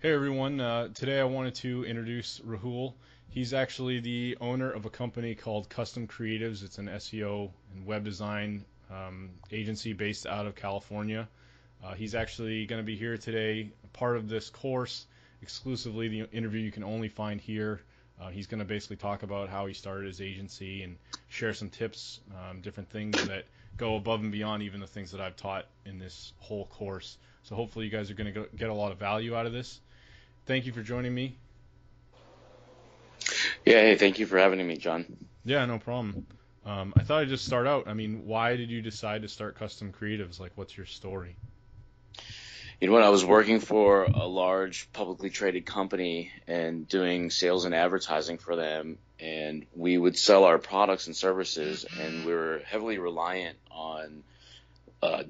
Hey everyone, today I wanted to introduce Rahul. He's actually the owner of a company called Custom Creatives. It's an SEO and web design agency based out of California. He's actually going to be here today, part of this course, exclusively the interview you can only find here. He's going to basically talk about how he started his agency and share some tips, different things that go above and beyond even the things that I've taught in this whole course. So hopefully you guys are going to get a lot of value out of this. Thank you for joining me. Yeah, hey, thank you for having me, John. Yeah, no problem. I thought I'd just start out. I mean, why did you decide to start Custom Creatives? Like, what's your story? You know what? I was working for a large publicly traded company and doing sales and advertising for them, and we would sell our products and services, and we were heavily reliant on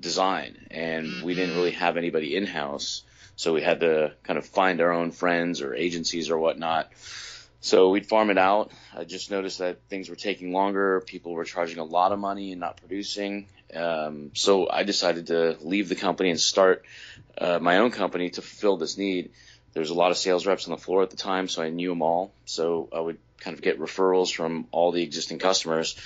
design, and we didn't really have anybody in-house, so we had to kind of find our own friends or agencies or whatnot. So we'd farm it out. I just noticed that things were taking longer. People were charging a lot of money and not producing. So I decided to leave the company and start my own company to fulfill this need. There was a lot of sales reps on the floor at the time, so I knew them all. So I would kind of get referrals from all the existing customers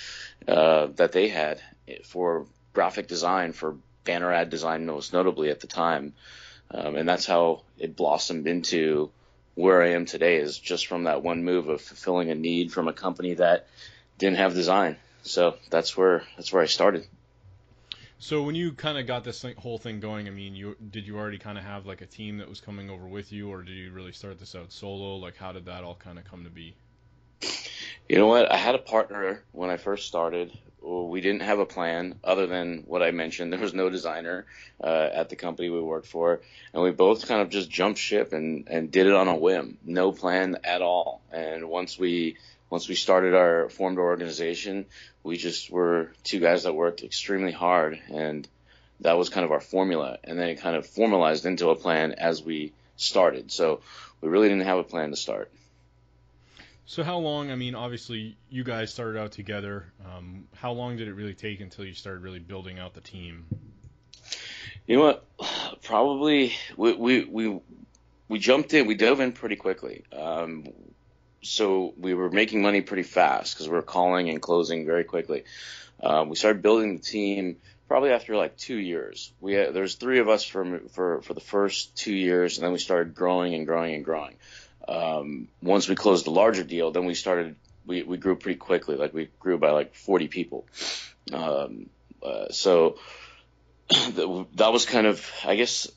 that they had for graphic design, for banner ad design, most notably at the time. And that's how it blossomed into where I am today, is just from that one move of fulfilling a need from a company that didn't have design. So that's where I started. So when you kind of got this whole thing going, I mean, did you already kind of have like a team that was coming over with you, or did you really start this out solo? Like, how did that all kind of come to be? You know what? I had a partner when I first started. We didn't have a plan other than what I mentioned. There was no designer at the company we worked for, and we both kind of just jumped ship and did it on a whim, no plan at all. And once we started our formed organization, we just were two guys that worked extremely hard, and that was kind of our formula. And then it kind of formalized into a plan as we started. So we really didn't have a plan to start. So how long, I mean, obviously you guys started out together. How long did it really take until you started really building out the team? You know what? Probably we jumped in, we dove in pretty quickly. So we were making money pretty fast because we were calling and closing very quickly. We started building the team probably after like 2 years. There's three of us for the first 2 years, and then we started growing and growing and growing. Once we closed the larger deal, then we grew pretty quickly. Like we grew by like 40 people. So that was kind of, I guess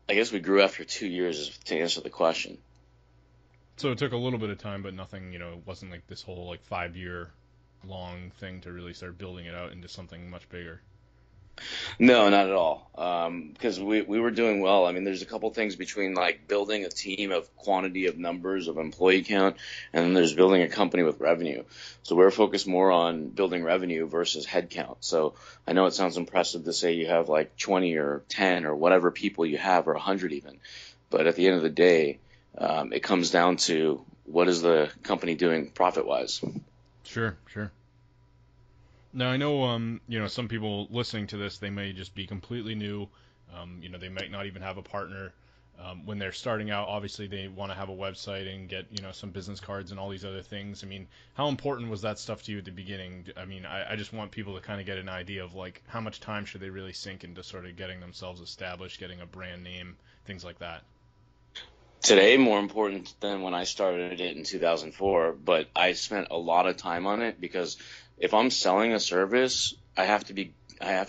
we grew after 2 years to answer the question. So it took a little bit of time, but nothing, it wasn't like this whole like 5 year long thing to really start building it out into something much bigger. No, not at all. Because we were doing well. I mean, there's a couple things between like building a team of quantity of numbers of employee count, and then there's building a company with revenue. So we're focused more on building revenue versus headcount. So I know it sounds impressive to say you have like 20 or 10 or whatever people you have, or 100 even. But at the end of the day, it comes down to what is the company doing profit-wise. Sure, sure. Now I know, some people listening to this, they may just be completely new. They might not even have a partner. When they're starting out, obviously they want to have a website and get, some business cards and all these other things. I mean, how important was that stuff to you at the beginning? I mean, I just want people to kind of get an idea of like how much time should they really sink into sort of getting themselves established, getting a brand name, things like that. Today, more important than when I started it in 2004, but I spent a lot of time on it because if I'm selling a service, I have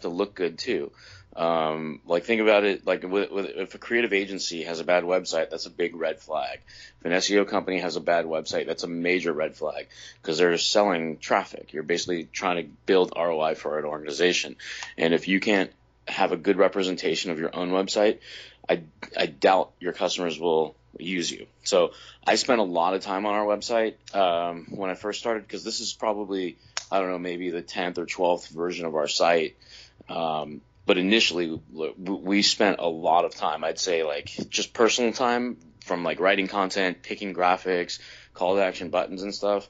to look good too. Like think about it, like if a creative agency has a bad website, that's a big red flag. If an SEO company has a bad website, that's a major red flag because they're selling traffic. You're basically trying to build ROI for an organization. And if you can't have a good representation of your own website, I doubt your customers will use you. So I spent a lot of time on our website when I first started because this is probably, I don't know, maybe the 10th or 12th version of our site. But initially, we spent a lot of time, I'd say like just personal time from like writing content, picking graphics, call to action buttons and stuff.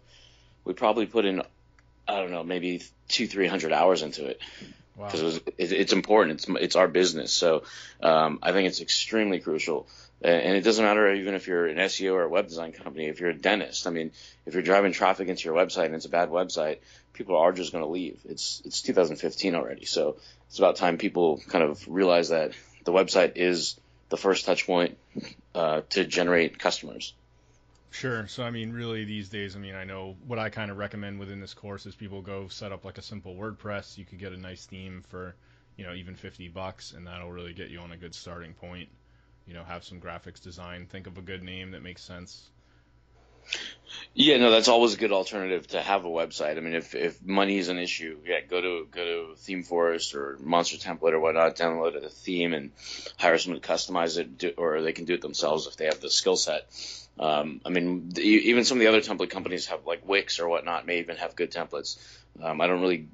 We probably put in, I don't know, maybe 200-300 hours into it. Wow. because it's important. It's our business. So I think it's extremely crucial. And it doesn't matter even if you're an SEO or a web design company. If you're a dentist, I mean, if you're driving traffic into your website and it's a bad website, people are just going to leave. It's 2015 already, so it's about time people kind of realize that the website is the first touch point to generate customers. Sure. So, I mean, really these days, I mean, I know what I kind of recommend within this course is people go set up like a simple WordPress. You could get a nice theme for, even $50, and that'll really get you on a good starting point. Have some graphics design, think of a good name that makes sense. Yeah, no, that's always a good alternative to have a website. I mean, if money is an issue, yeah, go to Theme Forest or Monster Template or whatnot, download a theme and hire someone to customize it, or they can do it themselves if they have the skill set. I mean, even some of the other template companies have, like Wix or whatnot, may even have good templates. I don't really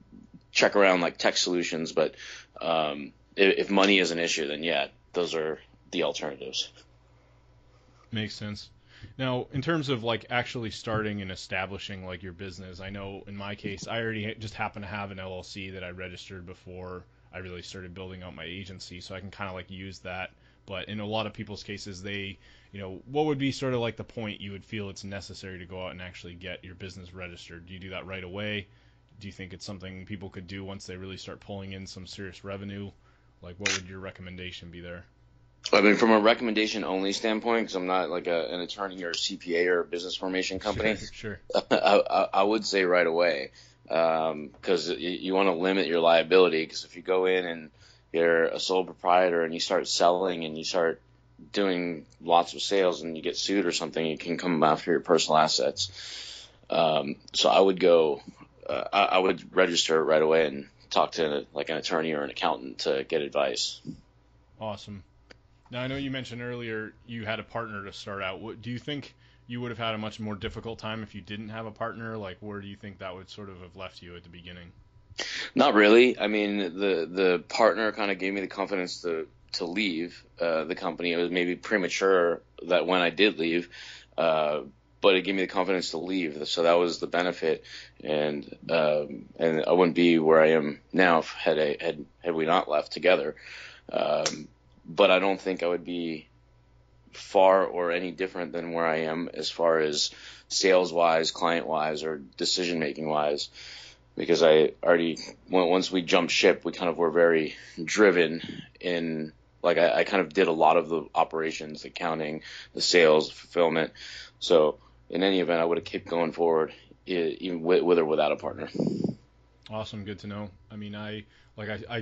check around like Tech Solutions, but if money is an issue, then yeah, those are the alternatives. Makes sense. Now, in terms of like actually starting and establishing like your business, I know in my case, I already just happen to have an LLC that I registered before I really started building out my agency, so I can kind of like use that. But in a lot of people's cases, what would be sort of like the point you would feel it's necessary to go out and actually get your business registered? Do you do that right away? Do you think it's something people could do once they really start pulling in some serious revenue? Like, what would your recommendation be there? I mean, from a recommendation only standpoint, because I'm not like an attorney or a CPA or a business formation company, Sure. I would say right away, because you want to limit your liability. Because if you go in and you're a sole proprietor and you start selling and you start doing lots of sales and you get sued or something, you can come after your personal assets. So I would I would register right away and talk to like an attorney or an accountant to get advice. Awesome. Now, I know you mentioned earlier you had a partner to start out. Do you think you would have had a much more difficult time if you didn't have a partner? Like, where do you think that would sort of have left you at the beginning? Not really. I mean, the partner kind of gave me the confidence to leave the company. It was maybe premature that when I did leave, but it gave me the confidence to leave. So that was the benefit, and I wouldn't be where I am now had we not left together. But I don't think I would be far or any different than where I am as far as sales wise, client wise, or decision making wise. Because once we jumped ship, we kind of were very driven in, like, I kind of did a lot of the operations, accounting, the sales, fulfillment. So in any event, I would have kept going forward, even with or without a partner. Awesome. Good to know. I mean, I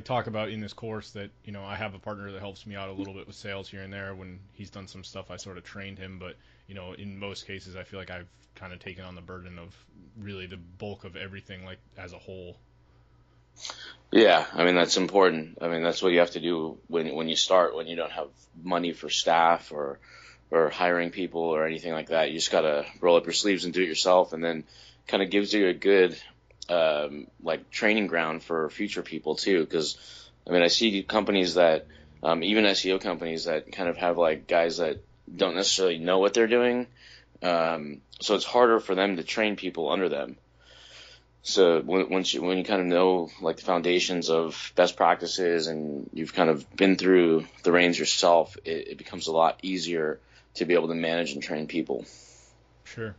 talk about in this course that, I have a partner that helps me out a little bit with sales here and there. When he's done some stuff, I sort of trained him, but, in most cases, I feel like I've kind of taken on the burden of really the bulk of everything, like, as a whole. Yeah, I mean, that's important. I mean, that's what you have to do when you start, when you don't have money for staff or hiring people or anything like that. You just got to roll up your sleeves and do it yourself, and then kind of gives you a good like training ground for future people too. Because I mean, I see companies that even SEO companies that kind of have like guys that don't necessarily know what they're doing, so it's harder for them to train people under them. So when you kind of know like the foundations of best practices and you've kind of been through the reins yourself, it becomes a lot easier to be able to manage and train people. Sure.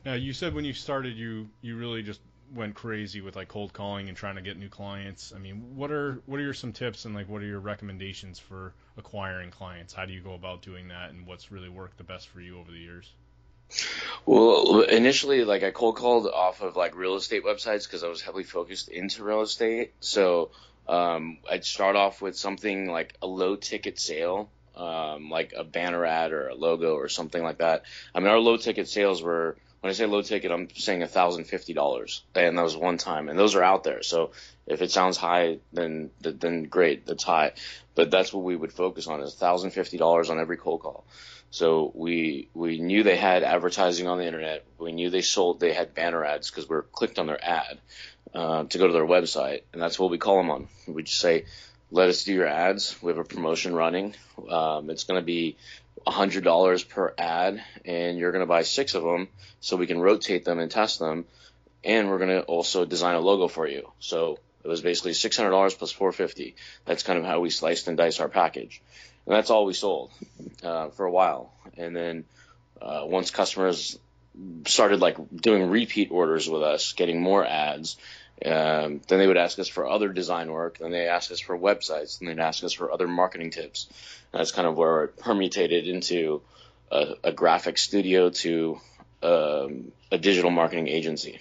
Now, you said when you started, you really just went crazy with like cold calling and trying to get new clients. I mean, what are your some tips and like what are your recommendations for acquiring clients? How do you go about doing that, and what's really worked the best for you over the years? Well, initially, like I cold called off of like real estate websites because I was heavily focused into real estate. So I'd start off with something like a low ticket sale, like a banner ad or a logo or something like that. I mean, our low ticket sales were, when I say low ticket, I'm saying $1,050, and that was one time, and those are out there. So if it sounds high, then great, that's high. But that's what we would focus on, is $1,050 on every cold call. So we knew they had advertising on the internet. We knew they had banner ads because we were clicked on their ad to go to their website, and that's what we call them on. We just say, let us do your ads. We have a promotion running. It's going to be $100 per ad, and you're going to buy 6 of them so we can rotate them and test them, and we're going to also design a logo for you. So It was basically $600 plus 450. That's kind of how we sliced and diced our package, and that's all we sold for a while. And then once customers started like doing repeat orders with us, getting more ads, then they would ask us for other design work. Then they ask us for websites, and they'd ask us for other marketing tips. And that's kind of where it permutated into a graphic studio to a digital marketing agency.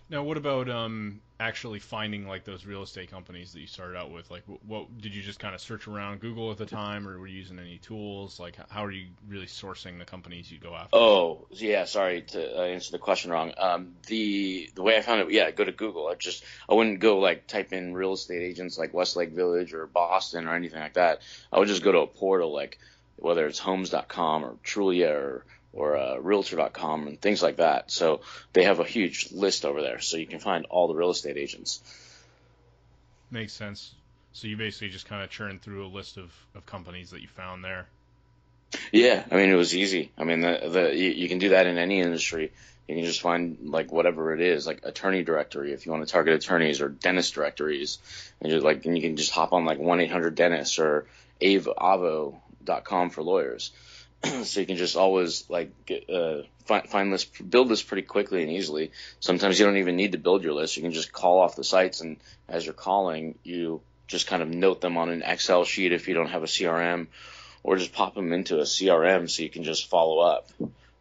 Now, what about actually finding like those real estate companies that you started out with? Like, what did you just kind of search around Google at the time, or were you using any tools? Like, how are you really sourcing the companies you go after? Oh, yeah, sorry to answer the question wrong. The way I found it, yeah, go to Google. I wouldn't go like type in real estate agents like Westlake Village or Boston or anything like that. I would just go to a portal like whether it's homes.com or Trulia or realtor.com and things like that. So they have a huge list over there, so you can find all the real estate agents. Makes sense. So you basically just kind of churned through a list of companies that you found there. Yeah, I mean, it was easy. I mean, you can do that in any industry. You can just find like whatever it is, like attorney directory if you want to target attorneys, or dentist directories, and you can just hop on like 1-800-dentist or avo.com for lawyers. So you can just always like find this, build this pretty quickly and easily. Sometimes you don't even need to build your list. You can just call off the sites, and as you're calling, you just kind of note them on an Excel sheet if you don't have a CRM, or just pop them into a CRM so you can just follow up.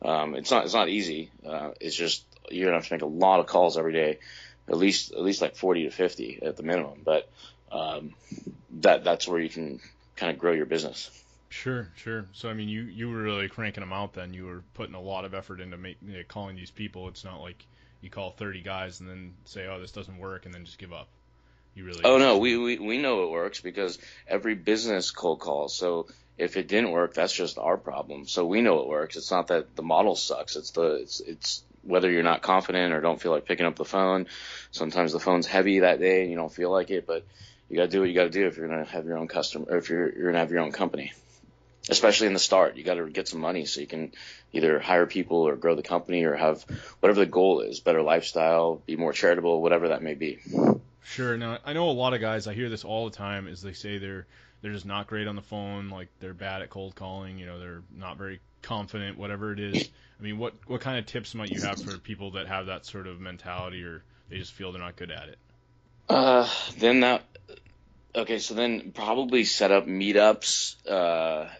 It's not easy. It's just you're gonna have to make a lot of calls every day, at least like 40 to 50 at the minimum. But that's where you can kind of grow your business. Sure. So, I mean, you were really cranking them out then. You were putting a lot of effort into calling these people. It's not like you call 30 guys and then say, oh, this doesn't work, and then just give up. You really... Oh, no, we know it works because every business cold calls. So if it didn't work, that's just our problem. So we know it works. It's not that the model sucks. It's whether you're not confident or don't feel like picking up the phone. Sometimes the phone's heavy that day and you don't feel like it, but you got to do what you got to do if you're going to have your own customer, or if you're going to have your own company. Especially in the start, you got to get some money so you can either hire people or grow the company or have whatever the goal is, better lifestyle, be more charitable, whatever that may be. Sure. Now, I know a lot of guys, I hear this all the time, is they say they're just not great on the phone, like they're bad at cold calling, they're not very confident, whatever it is. I mean, what kind of tips might you have for people that have that sort of mentality, or they just feel they're not good at it? Okay, so then probably set up meetups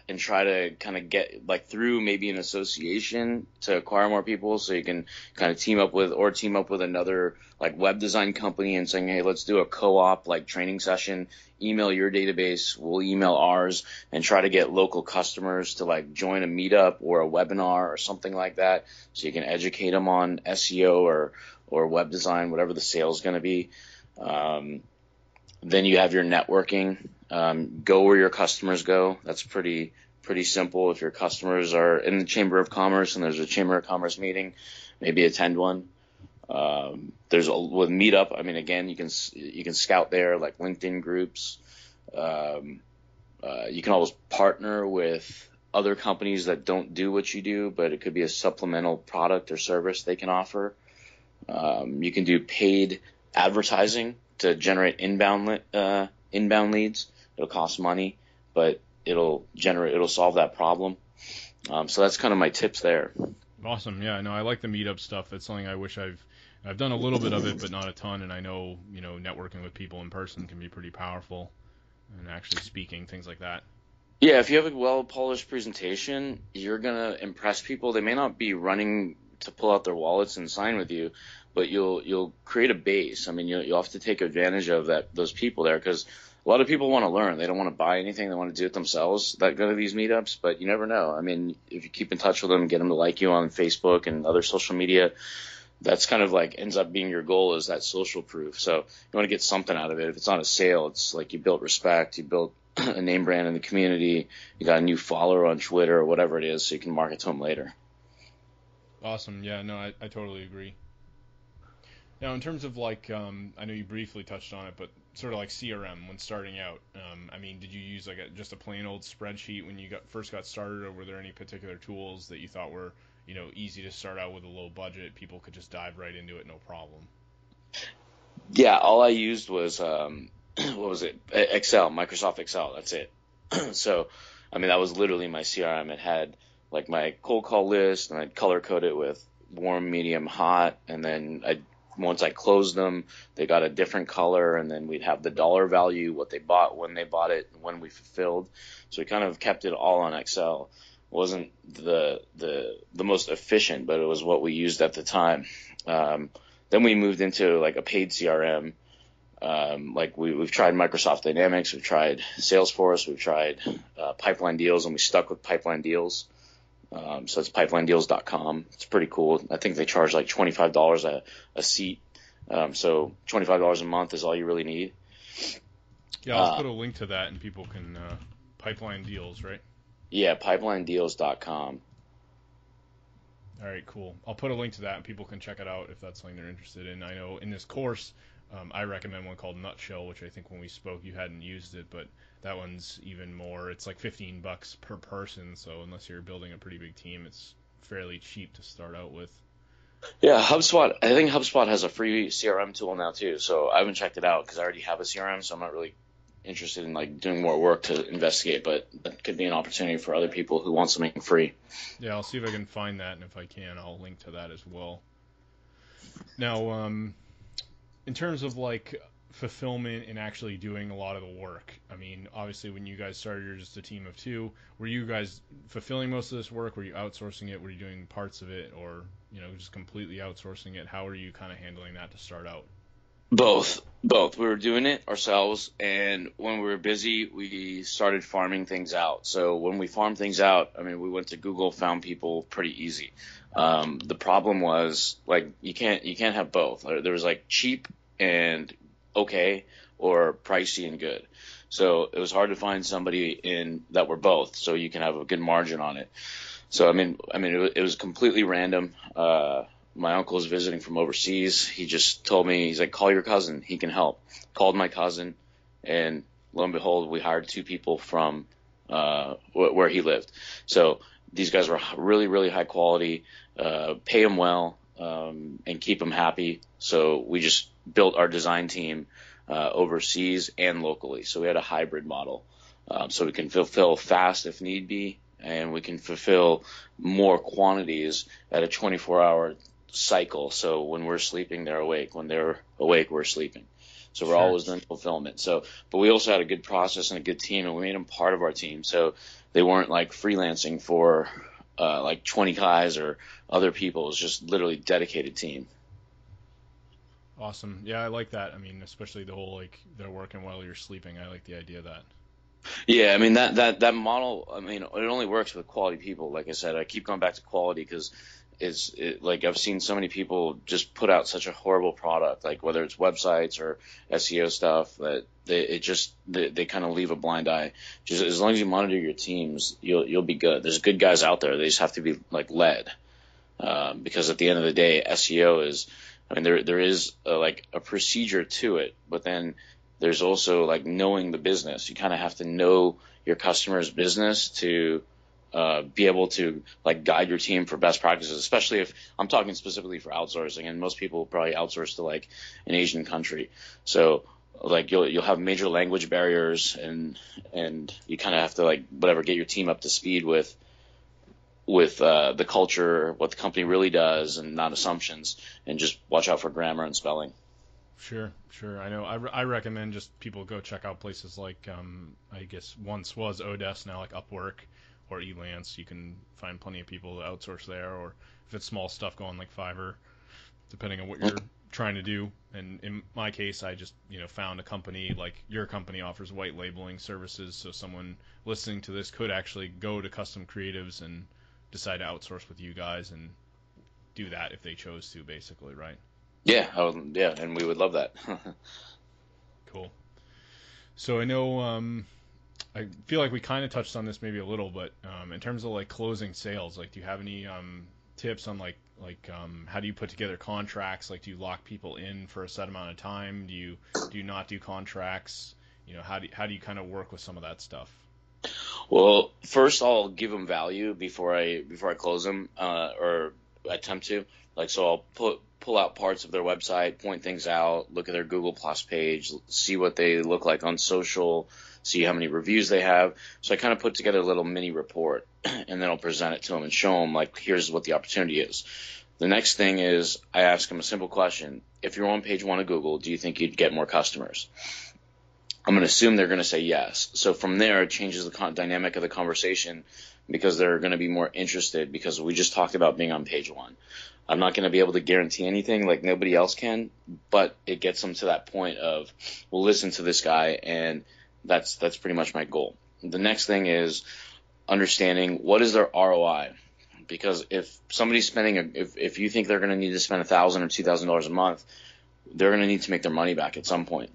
and try to kind of get like through maybe an association to acquire more people, so you can kind of team up with another like web design company and saying, hey, let's do a co-op like training session. Email your database, we'll email ours, and try to get local customers to like join a meetup or a webinar or something like that, so you can educate them on SEO or web design, whatever the sale is going to be. Then you have your networking. Go where your customers go. That's pretty simple. If your customers are in the Chamber of Commerce and there's a Chamber of Commerce meeting, maybe attend one. With Meetup, I mean, again, you can scout there, like LinkedIn groups. You can always partner with other companies that don't do what you do, but it could be a supplemental product or service they can offer. You can do paid advertising to generate inbound leads. It'll cost money, but it'll solve that problem. So that's kind of my tips there. Awesome. Yeah, no, I like the meetup stuff. That's something I wish I've done a little bit of it, but not a ton. And I know, networking with people in person can be pretty powerful, and actually speaking, things like that. Yeah, if you have a well-polished presentation, you're gonna impress people. They may not be running to pull out their wallets and sign with you, but you'll create a base. I mean, you'll have to take advantage of those people there, because a lot of people want to learn. They don't want to buy anything. They want to do it themselves that go to these meetups, but you never know. I mean, if you keep in touch with them, get them to like you on Facebook and other social media, that's kind of like ends up being your goal, is that social proof. So you want to get something out of it. If it's not a sale, it's like you built respect, you built a name brand in the community, you got a new follower on Twitter or whatever it is, so you can market to them later. Awesome. Yeah, no, I totally agree. Now, in terms of like, I know you briefly touched on it, but sort of like CRM when starting out, I mean, did you use like just a plain old spreadsheet when you first got started, or were there any particular tools that you thought were, easy to start out with a low budget, people could just dive right into it, no problem? Yeah, all I used was what was it? Excel, Microsoft Excel. That's it. So, I mean, that was literally my CRM. It had like my cold call list, and I'd color code it with warm, medium, hot, and then I once I closed them, they got a different color, and then we'd have the dollar value, what they bought, when they bought it, and when we fulfilled. So we kind of kept it all on Excel. It wasn't the most efficient, but it was what we used at the time. Then we moved into like a paid CRM. Like we've tried Microsoft Dynamics, we've tried Salesforce, we've tried Pipeline Deals, and we stuck with Pipeline Deals. So it's pipelinedeals.com. It's pretty cool. I think they charge like $25 a seat. So $25 a month is all you really need. Yeah, I'll put a link to that, and people can pipeline deals, right? Yeah, pipelinedeals.com. All right, cool. I'll put a link to that, and people can check it out if that's something they're interested in. I know in this course, I recommend one called Nutshell, which I think when we spoke you hadn't used it, but that one's even more. It's like $15 per person, so unless you're building a pretty big team, it's fairly cheap to start out with. Yeah, HubSpot. I think HubSpot has a free CRM tool now too. So I haven't checked it out because I already have a CRM, so I'm not really interested in like doing more work to investigate. But that could be an opportunity for other people who want something free. Yeah, I'll see if I can find that, and if I can, I'll link to that as well. Now, in terms of like fulfillment and actually doing a lot of the work, I mean, obviously when you guys started, you're just a team of two. Were you guys fulfilling most of this work? Were you outsourcing it? Were you doing parts of it, or just completely outsourcing it? How are you kind of handling that to start out? Both. We were doing it ourselves, and when we were busy, we started farming things out. So when we farmed things out, I mean, we went to Google, found people pretty easy. The problem was like you can't have both. There was like cheap and okay, or pricey and good. So it was hard to find somebody in that were both, so you can have a good margin on it. So it was completely random. My uncle was visiting from overseas. He just told me, he's like, call your cousin, he can help. Called my cousin, and lo and behold, we hired two people from where he lived. So these guys were really, really high quality, pay them well, and keep them happy. So we just built our design team overseas and locally. So we had a hybrid model. So we can fulfill fast if need be, and we can fulfill more quantities at a 24-hour cycle. So when we're sleeping, they're awake. When they're awake, we're sleeping. So we're Sure. always doing fulfillment. But we also had a good process and a good team, and we made them part of our team. So they weren't like freelancing for like 20 guys or other people. It was just literally dedicated team. Awesome. Yeah, I like that. I mean, especially the whole like they're working while you're sleeping. I like the idea of that. Yeah, I mean that model. I mean, it only works with quality people. Like I said, I keep going back to quality because like I've seen so many people just put out such a horrible product, like whether it's websites or SEO stuff, that they kind of leave a blind eye. Just as long as you monitor your teams, you'll be good. There's good guys out there. They just have to be like led, because at the end of the day, SEO is. I mean, there is like a procedure to it, but then there's also like knowing the business. You kind of have to know your customer's business to be able to like guide your team for best practices, especially if I'm talking specifically for outsourcing, and most people probably outsource to like an Asian country. So like you'll have major language barriers, and you kind of have to like whatever get your team up to speed with the culture, what the company really does, and not assumptions, and just watch out for grammar and spelling. Sure, sure. I know. I recommend just people go check out places like I guess once was Odesk, now like Upwork or Elance. You can find plenty of people to outsource there, or if it's small stuff, go on like Fiverr, depending on what you're trying to do. And in my case, I just found a company like your company offers white labeling services, so someone listening to this could actually go to Custom Creatives and decide to outsource with you guys and do that if they chose to, basically, right? Yeah, yeah, and we would love that. Cool. So I know I feel like we kind of touched on this maybe a little, but in terms of like closing sales, like do you have any tips on like how do you put together contracts? Like do you lock people in for a set amount of time? Do you not do contracts? How do you kind of work with some of that stuff? Well, first I'll give them value before I close them, or attempt to. Like, so I'll pull out parts of their website, point things out, look at their Google Plus page, see what they look like on social, see how many reviews they have. So I kind of put together a little mini report, and then I'll present it to them and show them, like, here's what the opportunity is. The next thing is I ask them a simple question. If you're on page 1 of Google, do you think you'd get more customers? I'm going to assume they're going to say yes. So from there, it changes the dynamic of the conversation, because they're going to be more interested, because we just talked about being on page 1. I'm not going to be able to guarantee anything like nobody else can, but it gets them to that point of, we'll listen to this guy, and that's pretty much my goal. The next thing is understanding what is their ROI, because if somebody's spending, if you think they're going to need to spend $1,000 or $2,000 a month, they're going to need to make their money back at some point.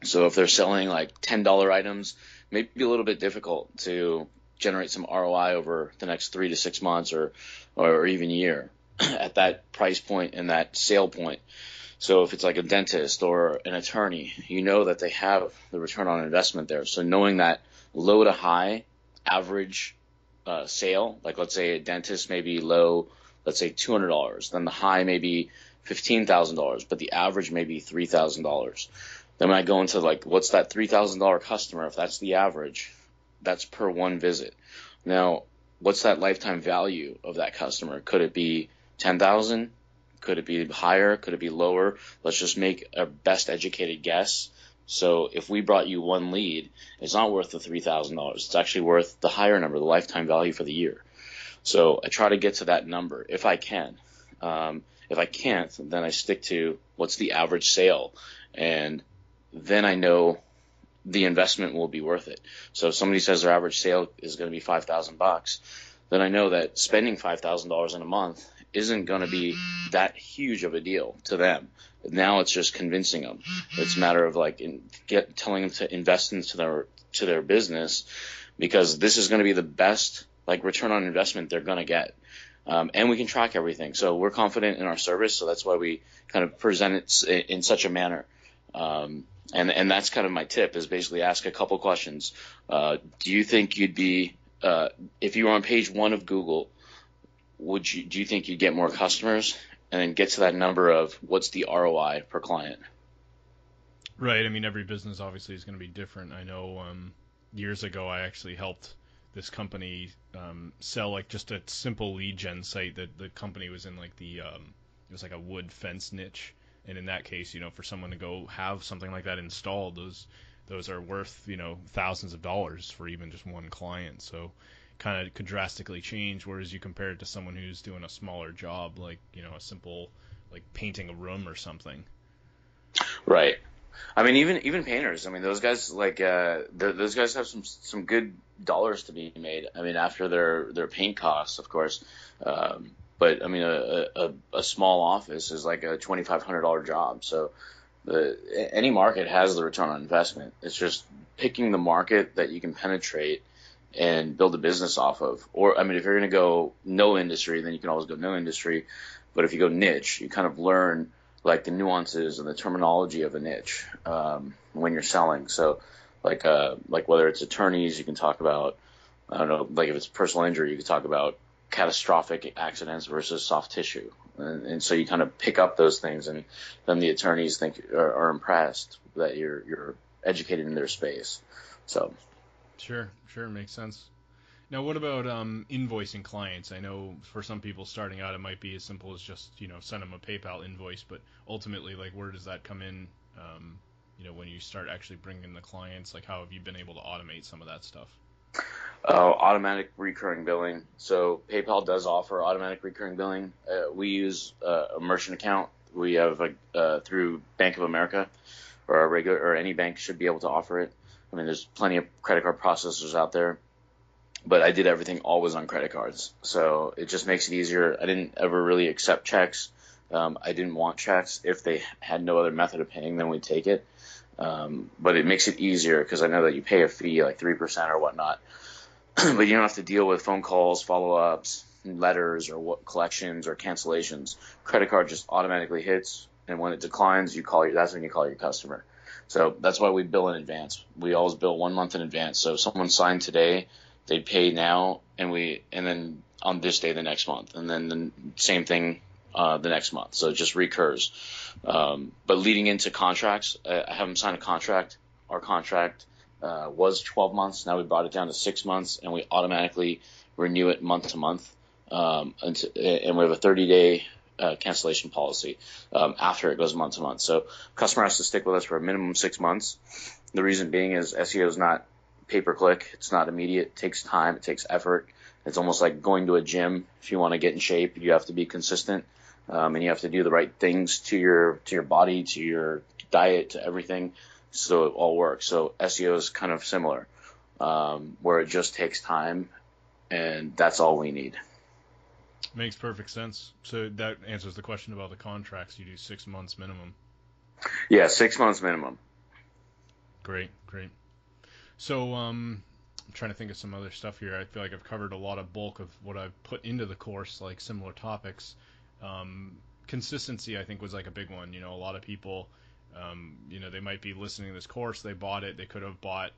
So if they're selling like $10 items, maybe a little bit difficult to generate some ROI over the next 3 to 6 months or even year at that price point and that sale point. So if it's like a dentist or an attorney, you know that they have the return on investment there. So knowing that low to high average sale, like let's say a dentist may be low, let's say $200, then the high may be $15,000, but the average may be $3,000. Then when I go into like, what's that $3,000 customer? If that's the average, that's per one visit. Now, what's that lifetime value of that customer? Could it be 10,000? Could it be higher? Could it be lower? Let's just make a best educated guess. So if we brought you one lead, it's not worth the $3,000. It's actually worth the higher number, the lifetime value for the year. So I try to get to that number if I can. If I can't, then I stick to what's the average sale, and then I know the investment will be worth it. So if somebody says their average sale is going to be $5,000, then I know that spending $5,000 in a month isn't going to be that huge of a deal to them. Now it's just convincing them. It's a matter of like telling them to invest into their business, because this is going to be the best like return on investment they're going to get. And we can track everything. So we're confident in our service. So that's why we kind of present it in such a manner. And that's kind of my tip, is basically ask a couple questions. Do you think you'd be, if you were on page 1 of Google, do you think you'd get more customers? And then get to that number of what's the ROI per client. Right. I mean, every business obviously is going to be different. I know years ago I actually helped this company sell like just a simple lead gen site that the company was in, like it was like a wood fence niche. And in that case, for someone to go have something like that installed, those are worth, thousands of dollars for even just one client. So kind of could drastically change, whereas you compare it to someone who's doing a smaller job, like, a simple, like painting a room or something. Right. I mean, even painters, I mean, those guys, like, those guys have some good dollars to be made. I mean, after their paint costs, of course. But I mean, a small office is like a $2,500 job. So any market has the return on investment. It's just picking the market that you can penetrate and build a business off of. Or, I mean, if you're going to go no industry, then you can always go no industry. But if you go niche, you kind of learn like the nuances and the terminology of a niche when you're selling. So like whether it's attorneys, you can talk about, I don't know, like if it's personal injury, you can talk about catastrophic accidents versus soft tissue. And so you kind of pick up those things, and then the attorneys are impressed that you're educated in their space. So Sure, makes sense. Now, what about invoicing clients? I know for some people starting out, it might be as simple as just send them a PayPal invoice, but ultimately, like, where does that come in? When you start actually bringing the clients, like, how have you been able to automate some of that stuff? Automatic recurring billing. So PayPal does offer automatic recurring billing. We use a merchant account. We have through Bank of America, or any bank should be able to offer it. I mean, there's plenty of credit card processors out there, but I did everything always on credit cards. So it just makes it easier. I didn't ever really accept checks. I didn't want checks. If they had no other method of paying, then we'd take it. But it makes it easier because I know that you pay a fee like 3% or whatnot, but you don't have to deal with phone calls, follow-ups, letters, or what collections or cancellations. Credit card just automatically hits, and when it declines, that's when you call your customer. So that's why we bill in advance. We always bill 1 month in advance. So if someone signed today, they'd pay now, and then on this day the next month, and then the same thing the next month. So it just recurs. But leading into contracts, I haven't signed a contract. Our contract was 12 months. Now we brought it down to 6 months, and we automatically renew it month to month. And we have a 30-day cancellation policy after it goes month to month. So customer has to stick with us for a minimum 6 months. The reason being is SEO is not pay-per-click. It's not immediate. It takes time. It takes effort. It's almost like going to a gym. If you want to get in shape, you have to be consistent, and you have to do the right things to your body, to your diet, to everything, so it all works. So SEO is kind of similar, where it just takes time, and that's all we need. Makes perfect sense. So that answers the question about the contracts. You do 6 months minimum. Yeah, 6 months minimum. Great. So I'm trying to think of some other stuff here. I feel like I've covered a lot of bulk of what I've put into the course, like similar topics. Consistency, I think, was like a big one. A lot of people, they might be listening to this course, they bought it, they could have bought,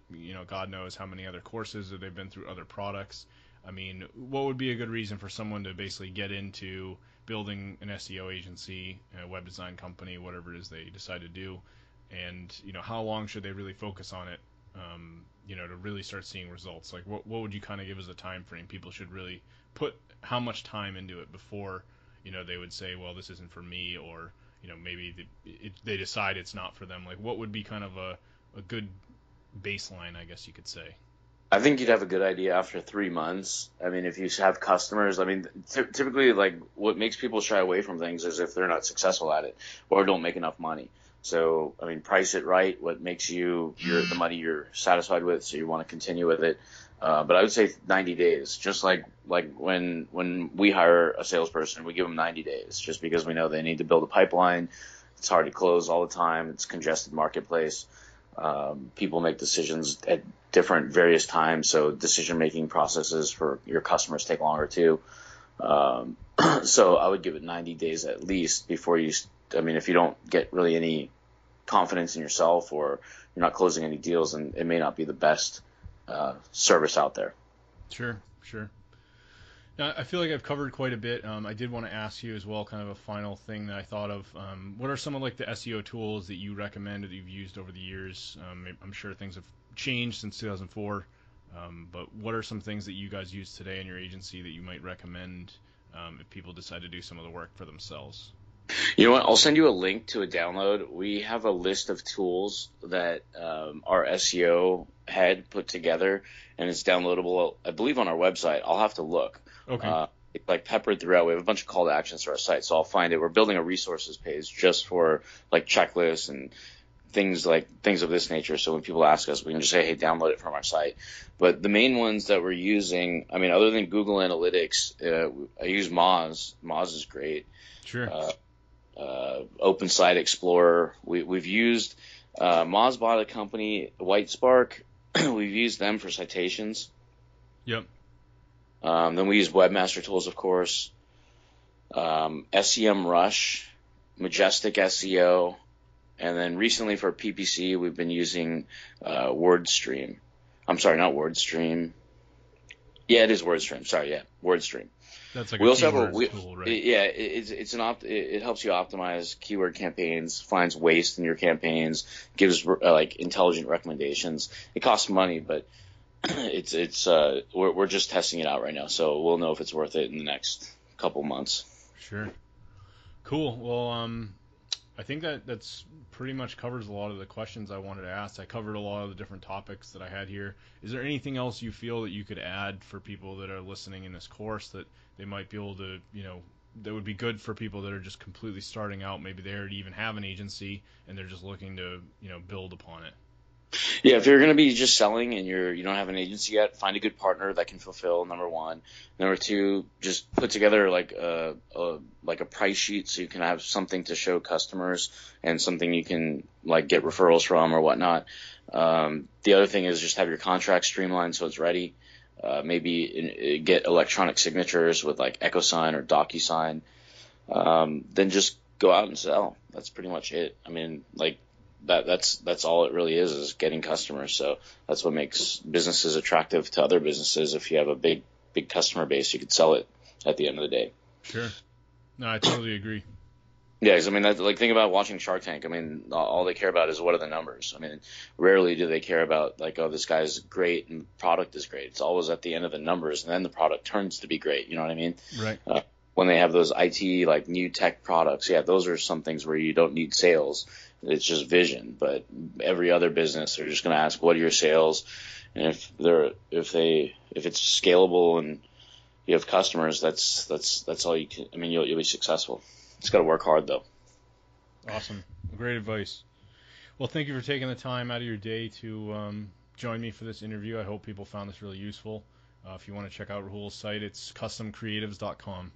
God knows how many other courses, or they've been through other products. I mean, what would be a good reason for someone to basically get into building an SEO agency, a web design company, whatever it is they decide to do, and how long should they really focus on it, to really start seeing results? Like, what would you kind of give as a time frame people should really put how much time into it before they would say, well, this isn't for me, or maybe they decide it's not for them? Like, what would be kind of a good baseline, I guess you could say? I think you'd have a good idea after 3 months. I mean, if you have customers, I mean, typically, like, what makes people shy away from things is if they're not successful at it or don't make enough money. So, I mean, price it right. What makes you the money you're satisfied with, so you want to continue with it. But I would say 90 days. Just like when we hire a salesperson, we give them 90 days, just because we know they need to build a pipeline. It's hard to close all the time. It's a congested marketplace. People make decisions at various times, so decision-making processes for your customers take longer too. So I would give it 90 days at least before if you don't get really any confidence in yourself, or you're not closing any deals, then it may not be the best service out there. Sure. Now, I feel like I've covered quite a bit. I did want to ask you as well, kind of a final thing that I thought of. What are some of like the SEO tools that you recommend that you've used over the years? I'm sure things have changed since 2004, but what are some things that you guys use today in your agency that you might recommend if people decide to do some of the work for themselves? You know what? I'll send you a link to a download. We have a list of tools that our SEO head put together, and it's downloadable, I believe, on our website. I'll have to look. Okay. It's like peppered throughout. We have a bunch of call to actions to our site, so I'll find it. We're building a resources page just for like checklists and things of this nature. So when people ask us, we can just say, hey, download it from our site. But the main ones that we're using, I mean, other than Google Analytics, I use Moz. Moz is great. Sure. Open Site Explorer. We've used Moz bought a company, Whitespark. We've used them for citations. Yep. Then we use Webmaster Tools, of course. SEMrush, Majestic SEO, and then recently for PPC we've been using WordStream. I'm sorry, not WordStream. Yeah, it is WordStream. Sorry, yeah, WordStream. That's like a keyword tool, right? Yeah, it helps you optimize keyword campaigns, finds waste in your campaigns, gives like intelligent recommendations. It costs money, but we're just testing it out right now, so we'll know if it's worth it in the next couple months. Sure. Cool. Well, I think that's pretty much covers a lot of the questions I wanted to ask. I covered a lot of the different topics that I had here. Is there anything else you feel that you could add for people that are listening in this course that they might be able to, that would be good for people that are just completely starting out? Maybe they already even have an agency and they're just looking to, build upon it. Yeah, if you're going to be just selling and you don't have an agency yet, find a good partner that can fulfill, number one. Number two, just put together like a price sheet so you can have something to show customers and something you can like get referrals from or whatnot. The other thing is just have your contract streamlined so it's ready. Maybe get electronic signatures with like EchoSign or DocuSign. Then just go out and sell. That's pretty much it. I mean, like, that's all it really is getting customers. So that's what makes businesses attractive to other businesses. If you have a big customer base, you could sell it at the end of the day. Sure. No, I totally agree. Yeah, 'cause, I mean, that's, like, think about watching Shark Tank. I mean, all they care about is what are the numbers. I mean, rarely do they care about, like, oh, this guy's great and product is great. It's always at the end of the numbers, and then the product turns to be great. You know what I mean? Right. When they have those IT, like, new tech products, yeah, those are some things where you don't need sales. It's just vision. But every other business, they're just going to ask, what are your sales? And if it's scalable and you have customers, that's all you can. I mean, you'll be successful. Just got to work hard, though. Awesome. Great advice. Well, thank you for taking the time out of your day to join me for this interview. I hope people found this really useful. If you want to check out Rahul's site, it's customcreatives.com.